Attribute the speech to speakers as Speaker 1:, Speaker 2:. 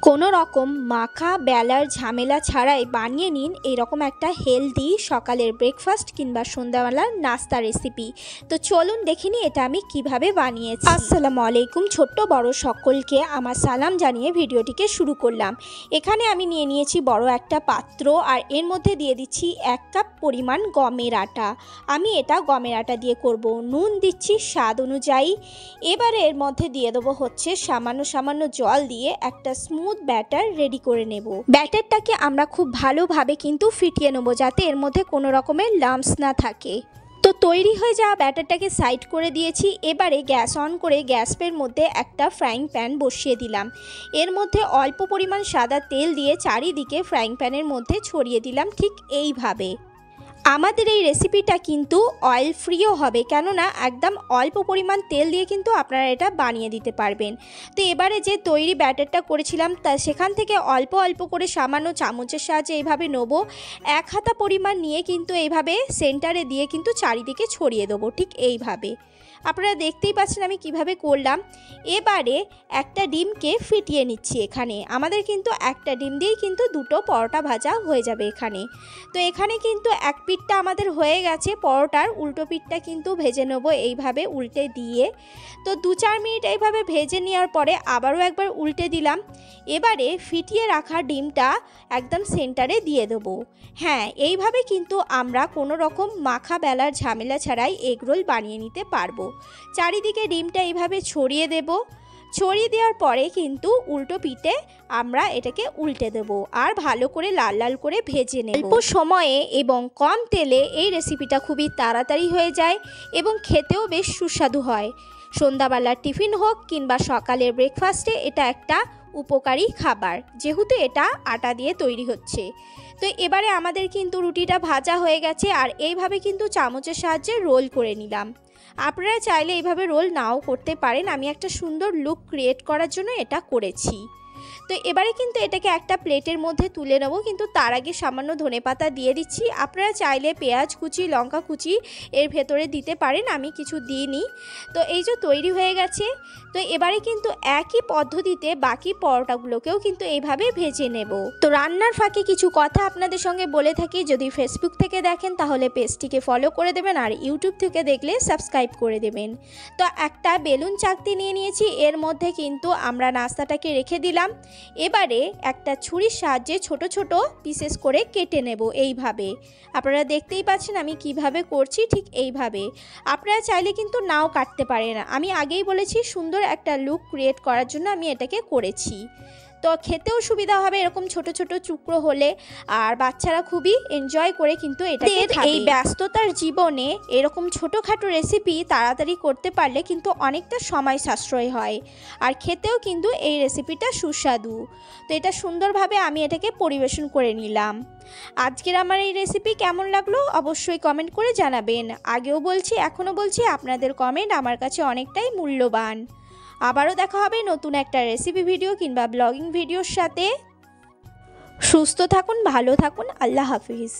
Speaker 1: কোনো রকম মাখা বেলার ঝামেলা ছাড়াই বানিয়ে নিন এরকম একটা হেলদি সকালের ব্রেকফাস্ট কিংবা সন্ধ্যাবেলার নাস্তা রেসিপি। তো চলুন দেখে নিই এটা আমি কিভাবে বানিয়েছি। আসসালামু আলাইকুম, ছোট্ট বড় সকলকে আমার সালাম জানিয়ে ভিডিওটিকে শুরু করলাম। এখানে আমি নিয়ে নিয়েছি বড় একটা পাত্র আর এর মধ্যে দিয়ে দিচ্ছি 1 কাপ পরিমাণ গমের আটা। আমি এটা গমের আটা দিয়ে করব। নুন দিচ্ছি স্বাদ অনুযায়ী। এবারে এর মধ্যে দিয়ে দেবো হচ্ছে সামান্য জল দিয়ে একটা স্মুথ ব্যাটার রেডি করে নেব। ব্যাটারটাকে আমরা খুব ভালোভাবে কিন্তু ফিটিয়ে নেব যাতে এর মধ্যে কোনো রকমের লাম্পস না থাকে। তো তৈরি হয়ে যাওয়া ব্যাটারটাকে সাইড করে দিয়েছি। এবারে গ্যাস অন করে গ্যাসের মধ্যে একটা ফ্রাইং প্যান বসিয়ে দিলাম। এর মধ্যে অল্প পরিমাণ সাদা তেল দিয়ে চারিদিকে ফ্রাইং প্যানের মধ্যে ছড়িয়ে দিলাম ঠিক এইভাবে। আমাদের এই রেসিপিটা কিন্তু অয়েল ফ্রিও হবে, কেননা একদম অল্প পরিমাণ তেল দিয়ে কিন্তু আপনারা এটা বানিয়ে দিতে পারবেন। তো এবারে যে তৈরি ব্যাটারটা করেছিলাম তা সেখান থেকে অল্প অল্প করে সামান্য চামচের সাহায্যে এইভাবে নেবো। 1 হাতা পরিমাণ নিয়ে কিন্তু এইভাবে সেন্টারে দিয়ে কিন্তু চারিদিকে ছড়িয়ে দেবো ঠিক এইভাবে। আপনারা দেখতেই পাচ্ছেন আমি কিভাবে করলাম। এবারে একটা ডিমকে ফিটিয়ে নিচ্ছি। এখানে আমাদের কিন্তু একটা ডিম দিয়েই কিন্তু দুটো পরোটা ভাজা হয়ে যাবে এখানে। তো এখানে কিন্তু এক পিঠটা আমাদের হয়ে গেছে, পরোটার উল্টো পিঠটা কিন্তু ভেজে নেব এইভাবে উল্টে দিয়ে। তো 2-4 মিনিট এইভাবে ভেজে নেওয়ার পরে আবারও একবার উল্টে দিলাম। এবারে ফিটিয়ে রাখা ডিমটা একদম সেন্টারে দিয়ে দেবো। হ্যাঁ, এইভাবে কিন্তু আমরা কোনো রকম মাখা বেলার ঝামেলা ছাড়াই এগ রোল বানিয়ে নিতে পারবো। চারিদিকে ডিমটা এইভাবে ছড়িয়ে দেব। ছড়িয়ে দেওয়ার পরে কিন্তু উল্টো পিঠে আমরা এটাকে উল্টে দেব আর ভালো করে লাল লাল করে ভেজে নেব। অল্প সময়ে এবং কম তেলে এই রেসিপিটা খুবই তাড়াতাড়ি হয়ে যায় এবং খেতেও বেশ সুস্বাদু হয়। সন্ধ্যাবেলার টিফিন হোক কিংবা সকালের ব্রেকফাস্টে এটা একটা উপকারী খাবার, যেহেতু এটা আটা দিয়ে তৈরি হচ্ছে। তো এবারে আমাদের কিন্তু রুটিটা ভাজা হয়ে গেছে আর এইভাবে কিন্তু চামচের সাহায্যে রোল করে নিলাম। আপনারা চাইলে এইভাবে রোল নাও করতে পারেন, আমি একটা সুন্দর লুক ক্রিয়েট করার জন্য এটা করেছি। তো এবারে কিন্তু এটাকে একটা প্লেটের মধ্যে তুলে নেব, কিন্তু তার আগে সামান্য ধনেপাতা দিয়ে দিচ্ছি। আপনারা চাইলে পেঁয়াজ কুচি লঙ্কা কুচি এর ভেতরে দিতে পারেন, আমি কিছু দিইনি। তো এই যে তৈরি হয়ে গেছে। তো এবারে কিন্তু একই পদ্ধতিতে বাকি পরোটাগুলোকেও কিন্তু এইভাবে ভেজে নেব। তো রান্নার ফাঁকে কিছু কথা আপনাদের সঙ্গে বলে থাকি, যদি ফেসবুক থেকে দেখেন তাহলে পেজটিকে ফলো করে দেবেন আর ইউটিউব থেকে দেখলে সাবস্ক্রাইব করে দেবেন। তো একটা বেলুন চাকতি নিয়ে নিয়েছি, এর মধ্যে কিন্তু আমরা নাস্তাটাকে রেখে দিলাম। এবারে একটা ছুরির সাহায্যে ছোট ছোট পিসেস করে কেটে নেব এইভাবে। আপনারা দেখতেই পাচ্ছেন আমি কিভাবে করছি ঠিক এইভাবে। আপনারা চাইলে কিন্তু নাও কাটতে পারেন, আমি আগেই বলেছি সুন্দর একটা লুক ক্রিয়েট করার জন্য আমি এটাকে করেছি। তো খেতেও সুবিধা হবে এরকম ছোট ছোট টুকরো হলে, আর বাচ্চারা খুবই এনজয় করে কিন্তু এটা এই ব্যস্ততার জীবনে এরকম ছোটোখাটো রেসিপি তাড়াতাড়ি করতে পারলে কিন্তু অনেকটা সময় সাশ্রয় হয় আর খেতেও কিন্তু এই রেসিপিটা সুস্বাদু। তো এটা সুন্দরভাবে আমি এটাকে পরিবেশন করে নিলাম। আজকের আমার এই রেসিপি কেমন লাগলো অবশ্যই কমেন্ট করে জানাবেন। আগেও বলছি এখনও বলছি, আপনাদের কমেন্ট আমার কাছে অনেকটাই মূল্যবান। আবারও দেখা হবে নতুন একটা রেসিপি ভিডিও কিংবা ব্লগিং ভিডিওর সাথে। সুস্থ থাকুন, ভালো থাকুন, আল্লাহ হাফিজ।